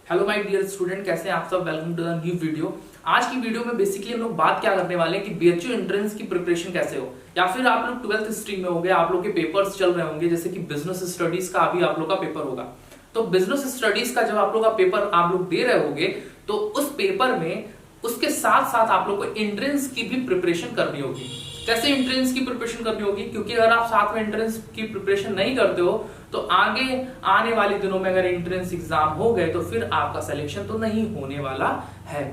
Hello my dear student, कैसे हैं आप सब। Welcome to the new video. आज की वीडियो में बेसिकली हम लोग बात क्या करने वाले हैं कि बीएचयू एंट्रेंस की प्रिपरेशन कैसे हो, या फिर आप लोग 12th स्ट्रीम में होंगे, आप लोग के पेपर्स चल रहे होंगे, जैसे कि बिजनेस स्टडीज का अभी आप लोग का पेपर होगा। तो बिजनेस स्टडीज का जब आप लोग का पेपर आप लोग दे रहे होंगे तो उस पेपर में उसके साथ साथ आप लोग को एंट्रेंस की भी प्रिपरेशन करनी होगी। कैसे एंट्रेंस की प्रिपरेशन करनी होगी, क्योंकि अगर आप साथ में एंट्रेंस की प्रिपरेशन नहीं करते हो तो आगे आने वाले दिनों में अगर एंट्रेंस एग्जाम हो गए तो फिर आपका सिलेक्शन तो नहीं होने वाला है।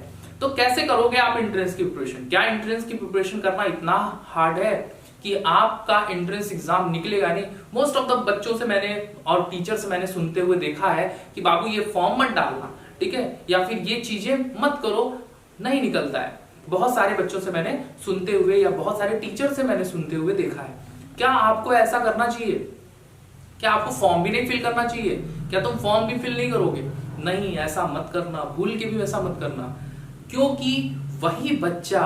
तो कैसे करोगे आप एंट्रेंस की प्रिपरेशन? क्या एंट्रेंस की प्रिपरेशन करना इतना हार्ड है कि आपका एंट्रेंस एग्जाम निकलेगा नहीं? मोस्ट ऑफ द बच्चों से मैंने और टीचर से मैंने सुनते हुए देखा है कि बाबू ये फॉर्म मत डालना, ठीक है, या फिर ये चीजें मत करो, नहीं निकलता है। बहुत सारे बच्चों से मैंने सुनते हुए या बहुत सारे टीचर से मैंने सुनते हुए देखा है। क्या आपको ऐसा करना चाहिए? क्या आपको फॉर्म भी नहीं फिल करना चाहिए? क्या तुम फॉर्म भी फिल नहीं करोगे? नहीं, ऐसा मत करना, भूल के भी ऐसा मत करना, क्योंकि वही बच्चा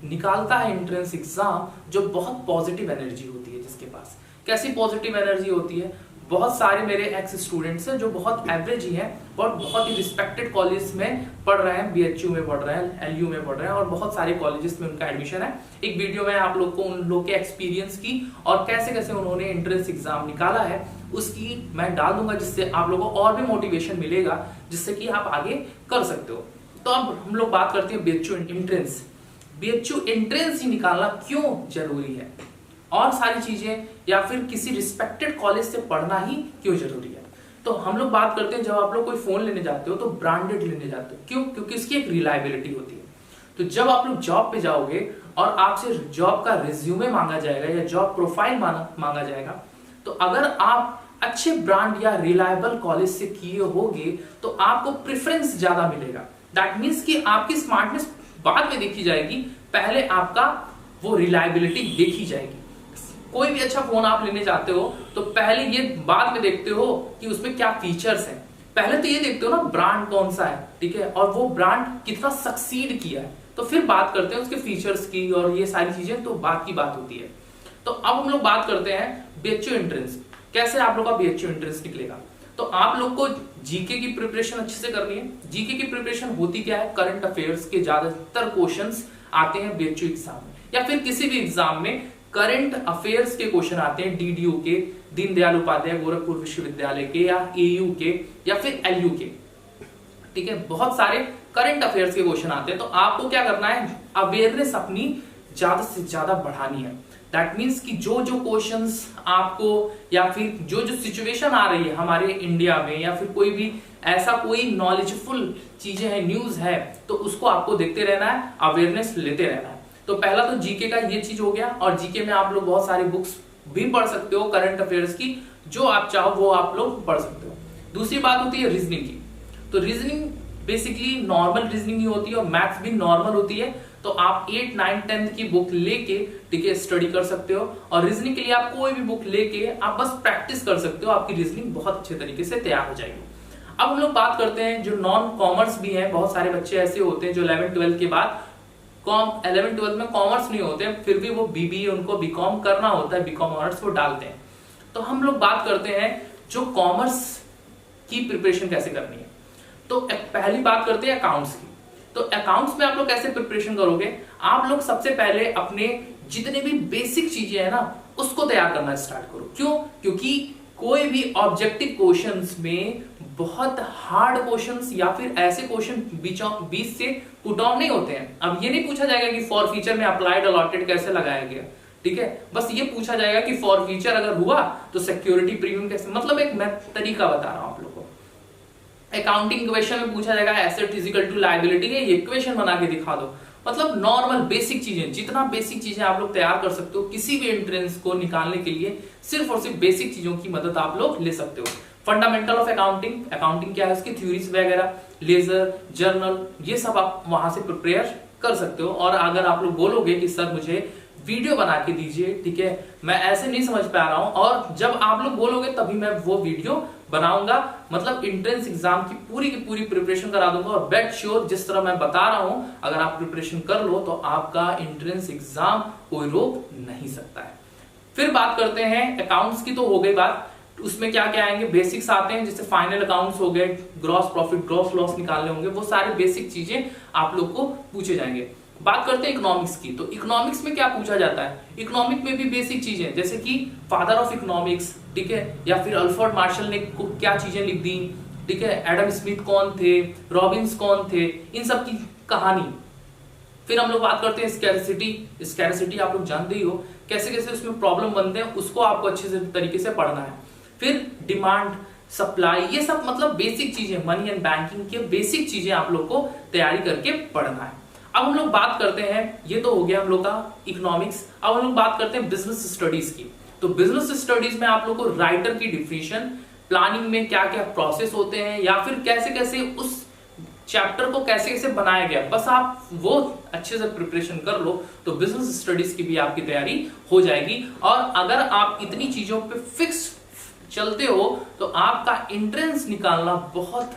निकालता है एंट्रेंस एग्जाम जो बहुत पॉजिटिव एनर्जी होती है जिसके पास। कैसी पॉजिटिव एनर्जी होती है? बहुत सारे मेरे एक्स स्टूडेंट्स हैं जो बहुत एवरेज ही हैं और बहुत ही रिस्पेक्टेड कॉलेज में पढ़ रहे हैं, बीएचयू में पढ़ रहे हैं, एलयू में पढ़ रहे हैं और बहुत सारे कॉलेजेस में उनका एडमिशन है। एक वीडियो में आप लोग को उन लोग के एक्सपीरियंस की और कैसे कैसे उन्होंने एंट्रेंस एग्जाम निकाला है उसकी मैं डाल दूंगा, जिससे आप लोगों को और भी मोटिवेशन मिलेगा, जिससे कि आप आगे कर सकते हो। तो अब हम लोग बात करते हैं बीएचयू एंट्रेंस। बीएचयू एंट्रेंस ही निकालना क्यों जरूरी है, और सारी चीजें, या फिर किसी रिस्पेक्टेड कॉलेज से पढ़ना ही क्यों जरूरी है। तो हम लोग बात करते हैं, जब आप लोग कोई फोन लेने जाते हो तो ब्रांडेड लेने जाते हो। क्यों? क्योंकि इसकी एक रिलायबिलिटी होती है। तो जब आप लोग जॉब पे जाओगे और आपसे जॉब का रिज्यूमे मांगा जाएगा या जॉब प्रोफाइल मांगा जाएगा, तो अगर आप अच्छे ब्रांड या रिलायबल कॉलेज से किए होगे तो आपको प्रेफरेंस ज्यादा मिलेगा। दैट मीन्स कि आपकी स्मार्टनेस बाद में देखी जाएगी, पहले आपका वो रिलायबिलिटी देखी जाएगी। कोई भी अच्छा फोन आप लेने जाते हो तो पहले ये बाद में देखते हो कि उसमें क्या फीचर्स हैं। पहले तो ये देखते हो ना ब्रांड कौन सा है, ठीक है, और वो ब्रांड कितना सक्सीड किया है, तो फिर बात करते हैं उसके फीचर्स की और ये सारी चीजें, तो बात की बात होती है। तो अब हम लोग बात करते हैं बीएचयू एंट्रेंस। कैसे आप लोग का बीएचयू एंट्रेंस निकलेगा? तो आप लोग को जीके की प्रिपरेशन अच्छे से करनी है। जीके की प्रिपरेशन होती क्या है? करंट अफेयर्स के ज्यादातर क्वेश्चंस आते हैं बीएचयू एग्जाम में, या फिर किसी भी एग्जाम में करंट अफेयर्स के क्वेश्चन आते हैं, डीडीयू के, दीनदयाल उपाध्याय गोरखपुर विश्वविद्यालय के, या एयू के, या फिर एलयू के, ठीक है, बहुत सारे करंट अफेयर्स के क्वेश्चन आते हैं। तो आपको क्या करना है? अवेयरनेस अपनी ज्यादा से ज्यादा बढ़ानी है। दैट मीन्स कि जो जो क्वेश्चंस आपको, या फिर जो जो सिचुएशन आ रही है हमारे इंडिया में, या फिर कोई भी ऐसा कोई नॉलेजफुल चीजें हैं, न्यूज है, तो उसको आपको देखते रहना है, अवेयरनेस लेते रहना है। तो पहला तो जीके का ये चीज हो गया, और जीके में आप लोग बहुत सारी बुक्स भी पढ़ सकते हो करंट अफेयर्स की, जो आप चाहो वो आप लोग पढ़ सकते हो। दूसरी बात होती है रीजनिंग की। तो रीजनिंग बेसिकली नॉर्मल रीजनिंग ही होती है और मैथ्स भी नॉर्मल होती है। तो आप 8, 9, 10 की बुक लेके, ठीक है, स्टडी कर सकते हो, और रीजनिंग के लिए आप कोई भी बुक लेके आप बस प्रैक्टिस कर सकते हो, आपकी रीजनिंग बहुत अच्छे तरीके से तैयार हो जाएगी। अब हम लोग बात करते हैं जो नॉन कॉमर्स भी हैं। बहुत सारे बच्चे ऐसे होते हैं जो 11th 12th के बाद 11th 12th में कॉमर्स नहीं होते हैं, फिर भी वो बीबीए उनको बीकॉम करना होता है, बीकॉम ऑनर्स वो डालते हैं। तो हम लोग बात करते हैं जो कॉमर्स की प्रिपरेशन कैसे करनी है। तो पहली बात करते हैं अकाउंट्स की। तो अकाउंट्स में आप लोग कैसे प्रिपरेशन करोगे? आप लोग सबसे पहले अपने जितने भी बेसिक चीजें हैं ना उसको तैयार करना स्टार्ट करो। क्यों? क्योंकि कोई भी ऑब्जेक्टिव क्वेश्चंस में बहुत हार्ड क्वेश्चंस या फिर ऐसे क्वेश्चन बीच से पुट ऑन नहीं होते हैं। अब ये नहीं पूछा जाएगा कि फॉर फीचर में अप्लाइड अलॉटेड कैसे लगाया गया, ठीक है, बस ये पूछा जाएगा कि फॉर फीचर अगर हुआ तो सिक्योरिटी प्रीमियम कैसे, मतलब एक मैं तरीका बता रहा हूं आप लोगों को। अकाउंटिंग क्वेश्चन में पूछा जाएगा एसेट इक्वल टू लायबिलिटी है, ये इक्वेशन बना के दिखा दो। मतलब नॉर्मल बेसिक चीजें, जितना बेसिक चीजें आप लोग तैयार कर सकते हो किसी भी एंट्रेंस को निकालने के लिए, सिर्फ और सिर्फ बेसिक चीजों की मदद आप लोग ले सकते हो। फंडामेंटल ऑफ अकाउंटिंग, अकाउंटिंग क्या है उसकी थ्योरीज वगैरह, लेजर, जर्नल, ये सब आप वहां से प्रिपेयर कर सकते हो। और अगर आप लोग बोलोगे कि सर मुझे वीडियो बना के दीजिए, ठीक है, मैं ऐसे नहीं समझ पा रहा हूं, और जब आप लोग बोलोगे तभी मैं वो वीडियो बनाऊंगा, मतलब एंट्रेंस एग्जाम की पूरी प्रिपरेशन करा दूंगा। और बेट श्योर जिस तरह मैं बता रहा हूं, अगर आप प्रिपरेशन कर लो तो आपका एंट्रेंस एग्जाम कोई रोक नहीं सकता है। फिर बात करते हैं अकाउंट्स की, तो हो गई बात। उसमें क्या क्या आएंगे, बेसिक्स आते हैं जैसे फाइनल अकाउंट्स हो गए, ग्रॉस प्रॉफिट ग्रॉस लॉस निकालने होंगे, वो सारे बेसिक चीजें आप लोग को पूछे जाएंगे। बात करते हैं इकोनॉमिक्स की, तो इकोनॉमिक्स में क्या पूछा जाता है, इकोनॉमिक में भी बेसिक चीजें जैसे कि फादर ऑफ इकोनॉमिक्स, ठीक है, या फिर अल्फ्रेड मार्शल ने क्या चीजें लिख दी, ठीक है, एडम स्मिथ कौन थे, रॉबिन्स कौन थे, इन सब की कहानी। फिर हम लोग बात करते हैं स्कैरसिटी। स्कैरसिटी आप लोग जानते ही हो, कैसे कैसे उसमें प्रॉब्लम बनते हैं, उसको आपको अच्छे से तरीके से पढ़ना है। फिर डिमांड सप्लाई, ये सब मतलब बेसिक चीजें, मनी एंड बैंकिंग के बेसिक चीजें आप लोग को तैयारी करके पढ़ना है। अब हम लोग बात करते हैं, ये तो हो गया हम लोग का इकोनॉमिक्स। अब हम लोग बात करते हैं बिजनेस स्टडीज की। तो बिजनेस स्टडीज में आप लोग को राइटर की डिफिनीशन, प्लानिंग में क्या क्या प्रोसेस होते हैं, या फिर कैसे कैसे उस चैप्टर को कैसे कैसे बनाया गया, बस आप वो अच्छे से प्रिपरेशन कर लो तो बिजनेस स्टडीज की भी आपकी तैयारी हो जाएगी। और अगर आप इतनी चीजों पे फिक्स चलते हो तो आपका एंट्रेंस निकालना बहुत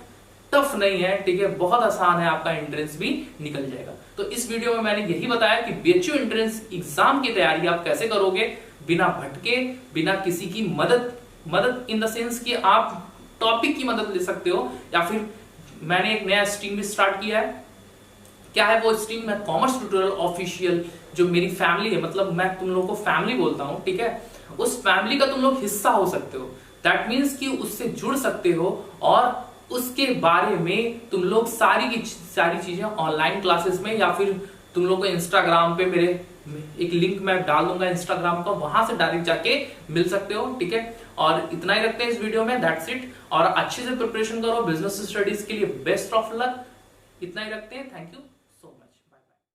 टफ नहीं है, ठीक है, बहुत आसान है, आपका एंट्रेंस भी निकल जाएगा। तो इस वीडियो में मैंने यही बताया कि बीएचयू एंट्रेंस एग्जाम की तैयारी आप कैसे करोगे बिना भटके, बिना किसी की मदद इन द सेंस कि आप टॉपिक की मदद ले सकते हो, या फिर मैंने एक नया स्ट्रीम भी स्टार्ट किया है। क्या है वो स्ट्रीम, मैं कॉमर्स ट्यूटोरियल ऑफिशियल, जो मेरी फैमिली है, मतलब मैं तुम लोग को फैमिली बोलता हूं, ठीक है, उस फैमिली का तुम लोग हिस्सा हो सकते हो। दैट मीन्स कि उससे जुड़ सकते हो और उसके बारे में तुम लोग सारी की सारी चीजें ऑनलाइन क्लासेस में, या फिर तुम लोग को इंस्टाग्राम पे मेरे एक लिंक मैं डाल दूंगा इंस्टाग्राम का, वहां से डायरेक्ट जाके मिल सकते हो, ठीक है। और इतना ही रखते हैं इस वीडियो में, दैट्स इट। और अच्छे से प्रिपरेशन करो बिजनेस स्टडीज के लिए, बेस्ट ऑफ लक। इतना ही रखते हैं, थैंक यू।